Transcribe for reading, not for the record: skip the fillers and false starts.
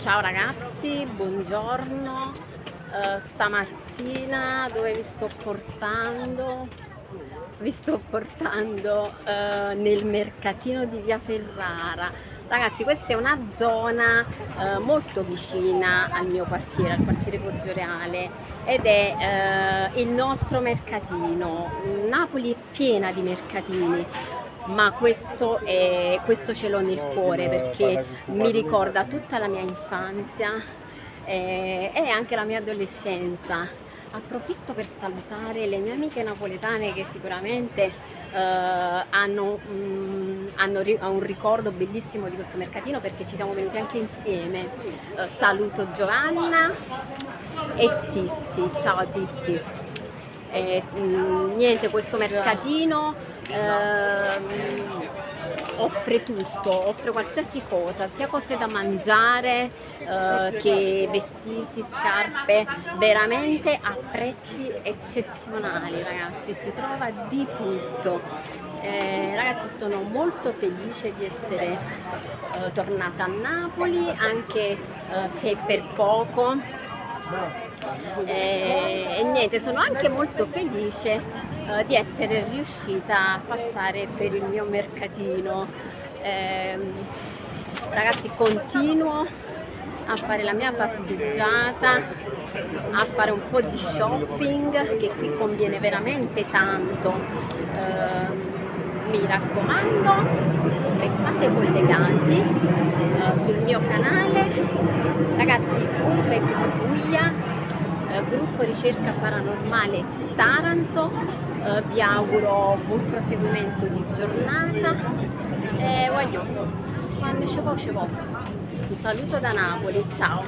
Ciao ragazzi, buongiorno. Stamattina dove vi sto portando? Vi sto portando nel mercatino di Via Ferrara. Ragazzi, questa è una zona molto vicina al mio quartiere, al quartiere Poggioreale, ed è il nostro mercatino. Napoli è piena di mercatini, ma questo ce l'ho nel cuore perché mi ricorda tutta la mia infanzia e anche la mia adolescenza. Approfitto per salutare le mie amiche napoletane che sicuramente hanno un ricordo bellissimo di questo mercatino, perché ci siamo venuti anche insieme. Saluto Giovanna e Titti. Ciao Titti. Niente, questo mercatino offre tutto, offre qualsiasi cosa, sia cose da mangiare che vestiti, scarpe, veramente a prezzi eccezionali. Ragazzi, si trova di tutto. Ragazzi, sono molto felice di essere tornata a Napoli, anche se per poco. E niente, sono anche molto felice di essere riuscita a passare per il mio mercatino. Ragazzi, continuo a fare la mia passeggiata, a fare un po' di shopping, che qui conviene veramente tanto. Mi raccomando, restate collegati sul mio canale. Ragazzi, Urbex Puglia, gruppo ricerca paranormale Taranto, vi auguro buon proseguimento di giornata e voglio, quando ce vo, un saluto da Napoli, ciao!